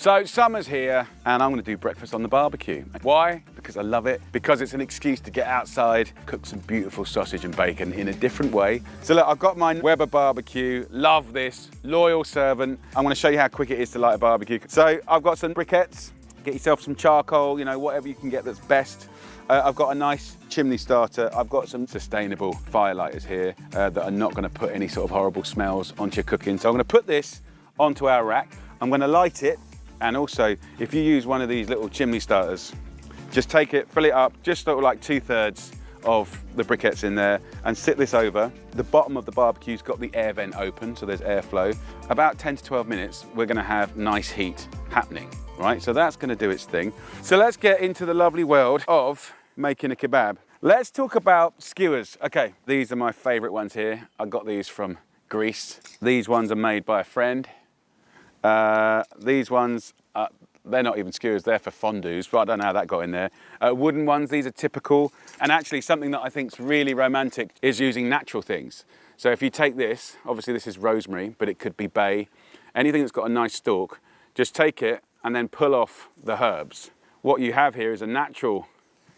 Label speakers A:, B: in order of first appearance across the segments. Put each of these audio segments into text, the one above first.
A: So summer's here and I'm gonna do breakfast on the barbecue. Why? Because I love it, because it's an excuse to get outside, cook some beautiful sausage and bacon in a different way. So look, I've got my Weber barbecue, love this, loyal servant. I'm gonna show you how quick it is to light a barbecue. So I've got some briquettes, get yourself some charcoal, you know, whatever you can get that's best. I've got a nice chimney starter. I've got some sustainable firelighters here that are not gonna put any sort of horrible smells onto your cooking. So I'm gonna put this onto our rack. I'm gonna light it, and also, if you use one of these little chimney starters, just take it, fill it up, just sort of like 2/3 of the briquettes in there, and sit this over. The bottom of the barbecue's got the air vent open, so there's airflow. About 10 to 12 minutes, we're gonna have nice heat happening, right? So that's gonna do its thing. So let's get into the lovely world of making a kebab. Let's talk about skewers. Okay, these are my favorite ones here. I got these from Greece. These ones are made by a friend. These ones, they're not even skewers, they're for fondues, but I don't know how that got in there. Wooden ones, these are typical. And actually something that I think is really romantic is using natural things. So if you take this, obviously this is rosemary, but it could be bay, anything that's got a nice stalk, just take it and then pull off the herbs. What you have here is a natural,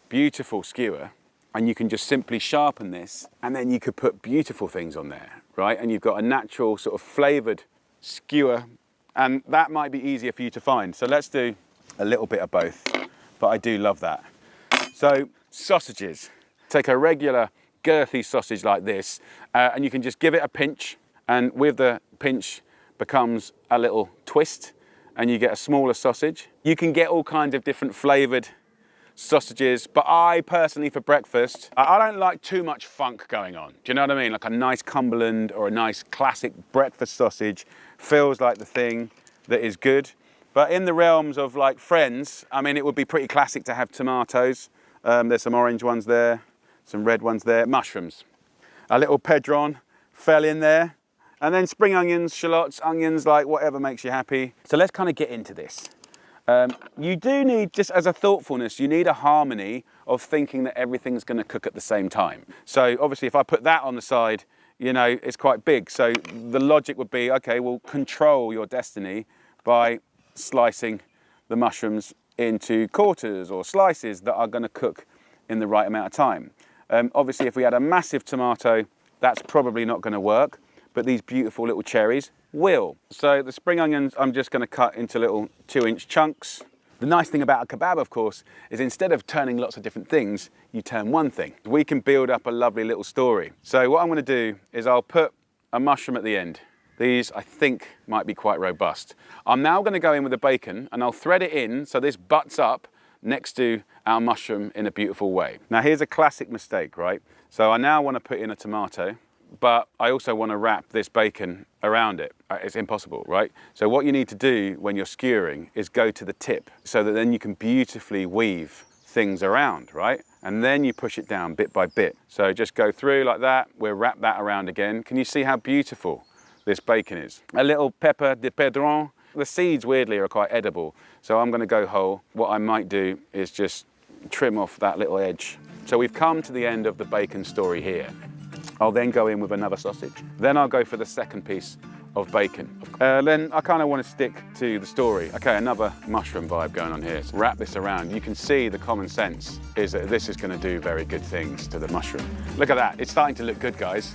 A: beautiful skewer, and you can just simply sharpen this, and then you could put beautiful things on there, right? And you've got a natural sort of flavored skewer, and that might be easier for you to find. So let's do a little bit of both, but I do love that. So sausages, take a regular girthy sausage like this, and you can just give it a pinch, and with the pinch becomes a little twist, and you get a smaller sausage. You can get all kinds of different flavored sausages, but I personally, for breakfast, I don't like too much funk going on. Do you know what I mean? Like a nice Cumberland or a nice classic breakfast sausage feels like the thing that is good. But in the realms of like friends, I mean, it would be pretty classic to have tomatoes. There's some orange ones there, some red ones there, mushrooms. A little pedron fell in there. And then spring onions, shallots, onions, like whatever makes you happy. So let's kind of get into this. You do need, just as a thoughtfulness, you need a harmony of thinking that everything's gonna cook at the same time. So obviously if I put that on the side, you know, it's quite big. So the logic would be, okay, well, control your destiny by slicing the mushrooms into quarters or slices that are gonna cook in the right amount of time. Obviously if we had a massive tomato, that's probably not gonna work, but these beautiful little cherries will. So the spring onions, I'm just gonna cut into little 2-inch chunks. The nice thing about a kebab, of course, is instead of turning lots of different things, you turn one thing. We can build up a lovely little story. So what I'm gonna do is I'll put a mushroom at the end. These, I think, might be quite robust. I'm now gonna go in with the bacon and I'll thread it in so this butts up next to our mushroom in a beautiful way. Now here's a classic mistake, right? So I now wanna put in a tomato, but I also want to wrap this bacon around it. It's impossible, right? So what you need to do when you're skewering is go to the tip so that then you can beautifully weave things around, right? And then you push it down bit by bit. So just go through like that. We'll wrap that around again. Can you see how beautiful this bacon is? A little pepper de pedron. The seeds, weirdly, are quite edible. So I'm going to go whole. What I might do is just trim off that little edge. So we've come to the end of the bacon story here. I'll then go in with another sausage. Then I'll go for the second piece of bacon. Then I kind of want to stick to the story. Okay, another mushroom vibe going on here. So wrap this around. You can see the common sense is that this is going to do very good things to the mushroom. Look at that, it's starting to look good, guys.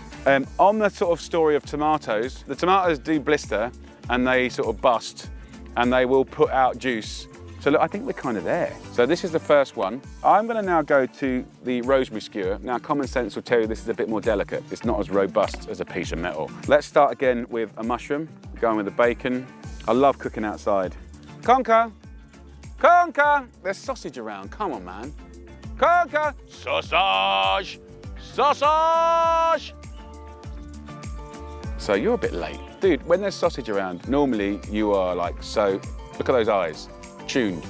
A: On the sort of story of tomatoes, the tomatoes do blister and they sort of bust and they will put out juice. So look, I think we're kind of there. So this is the first one. I'm gonna now go to the rosemary skewer. Now common sense will tell you this is a bit more delicate. It's not as robust as a piece of metal. Let's start again with a mushroom, going with the bacon. I love cooking outside. Conker, conker, there's sausage around, come on man. Conker, sausage, sausage. So you're a bit late. Dude, when there's sausage around, normally you are like, so, look at those eyes. Tuned.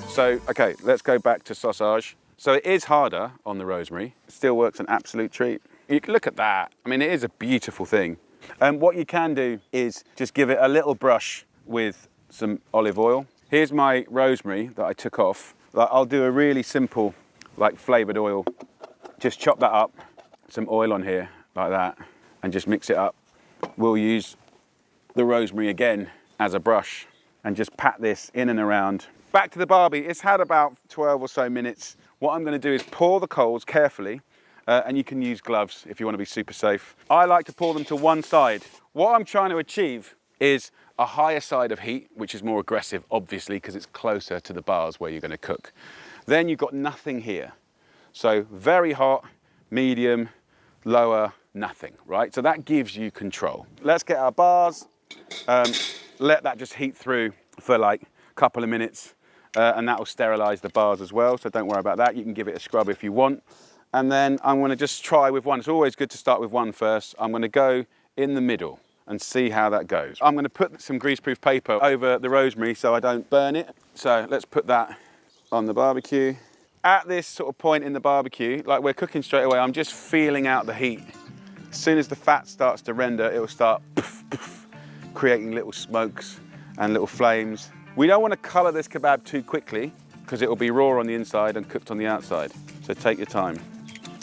A: So, okay, let's go back to sausage. So it is harder on the rosemary. It still works an absolute treat. You can look at that. I mean, it is a beautiful thing. And what you can do is just give it a little brush with some olive oil. Here's my rosemary that I took off. I'll do a really simple, like flavored oil. Just chop that up, some oil on here like that, and just mix it up. We'll use the rosemary again as a brush. and just pat this in and around. Back to the barbie. It's had about 12 or so minutes. What I'm going to do is pour the coals carefully, and you can use gloves if you want to be super safe. I like to pour them to one side. What I'm trying to achieve is a higher side of heat, which is more aggressive, obviously, because it's closer to the bars where you're going to cook. Then you've got nothing here. So very hot, medium, lower, nothing, right? So that gives you control. Let's get our bars, let that just heat through for like a couple of minutes, and that will sterilize the bars as well, so don't worry about that. You can give it a scrub if you want. And then I'm gonna just try with one. It's always good to start with one first. I'm gonna go in the middle and see how that goes. I'm gonna put some greaseproof paper over the rosemary so I don't burn it. So let's put that on the barbecue. At this sort of point in the barbecue, like we're cooking straight away, I'm just feeling out the heat. As soon as the fat starts to render, it will start poof, poof, creating little smokes and little flames. We don't want to color this kebab too quickly because it will be raw on the inside and cooked on the outside. So take your time.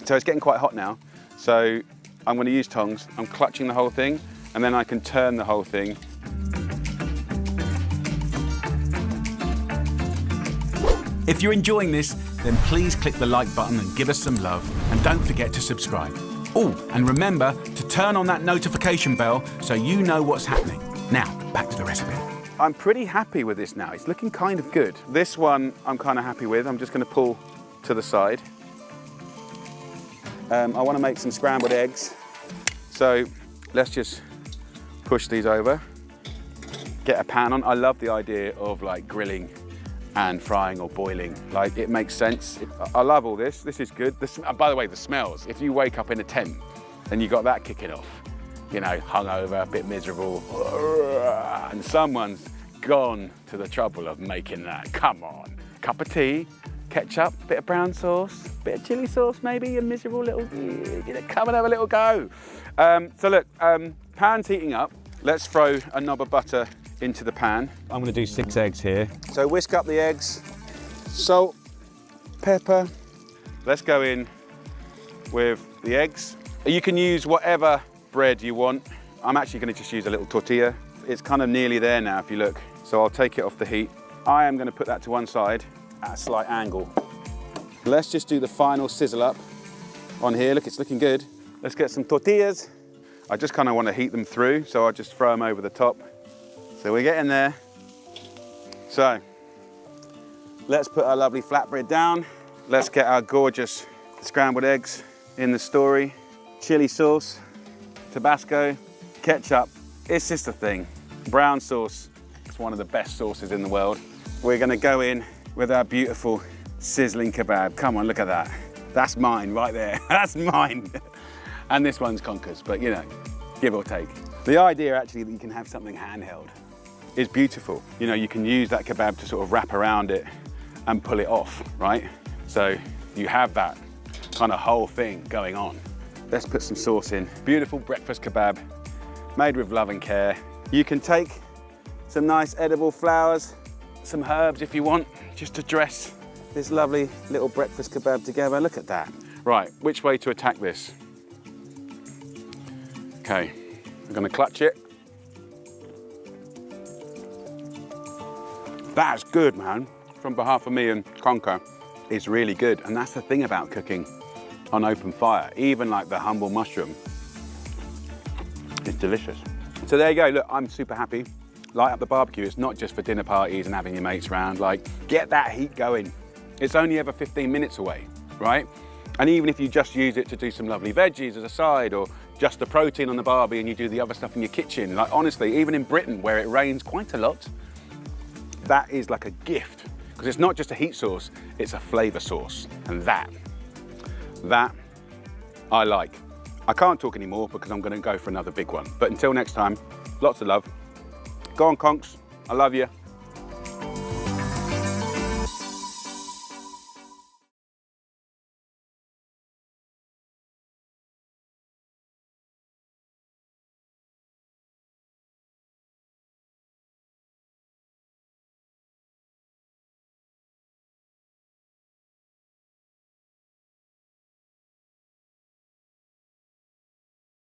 A: So it's getting quite hot now. So I'm going to use tongs. I'm clutching the whole thing, and then I can turn the whole thing.
B: If you're enjoying this, then please click the like button and give us some love, and don't forget to subscribe. Oh, and remember to turn on that notification bell so you know what's happening. Now, back to the recipe.
A: I'm pretty happy with this now. It's looking kind of good. This one I'm kind of happy with. I'm just going to pull to the side. I want to make some scrambled eggs. So let's just push these over. Get a pan on. I love the idea of like grilling and frying or boiling. Like, it makes sense. I love all this. This is good. By the way, the smells. If you wake up in a tent and you got that kicking off, you know, hungover, a bit miserable, and someone's gone to the trouble of making that. Come on. Cup of tea, ketchup, bit of brown sauce, bit of chili sauce maybe, a miserable little, come and have a little go. So look, pan's heating up. Let's throw a knob of butter into the pan. I'm gonna do 6 eggs here. So whisk up the eggs, salt, pepper. Let's go in with the eggs. You can use whatever bread you want. I'm actually gonna just use a little tortilla. It's kind of nearly there now if you look. So I'll take it off the heat. I am gonna put that to one side at a slight angle. Let's just do the final sizzle up on here. Look, it's looking good. Let's get some tortillas. I just kind of want to heat them through, so I'll just throw them over the top. So we're getting there. So let's put our lovely flatbread down. Let's get our gorgeous scrambled eggs in the story. Chili sauce, Tabasco, ketchup. It's just a thing. Brown sauce, it's one of the best sauces in the world. We're gonna go in with our beautiful sizzling kebab. Come on, look at that. That's mine right there. That's mine. And this one's Conker's, but you know, give or take. The idea actually that you can have something handheld is beautiful. You know, you can use that kebab to sort of wrap around it and pull it off, right? So you have that kind of whole thing going on. Let's put some sauce in. Beautiful breakfast kebab, made with love and care. You can take some nice edible flowers, some herbs if you want, just to dress this lovely little breakfast kebab together. Look at that. Right, which way to attack this? Okay, I'm gonna clutch it. That's good, man. From behalf of me and Conker, it's really good. And that's the thing about cooking on open fire. Even like the humble mushroom, it's delicious. So there you go, look, I'm super happy. Light up the barbecue. It's not just for dinner parties and having your mates around. Like, get that heat going. It's only ever 15 minutes away, right? And even if you just use it to do some lovely veggies as a side, or just the protein on the barbie and you do the other stuff in your kitchen, like honestly, even in Britain where it rains quite a lot, that is like a gift. Because it's not just a heat source, it's a flavor source. And that I like. I can't talk anymore because I'm gonna go for another big one. But until next time, lots of love. Go on, Conks, I love you.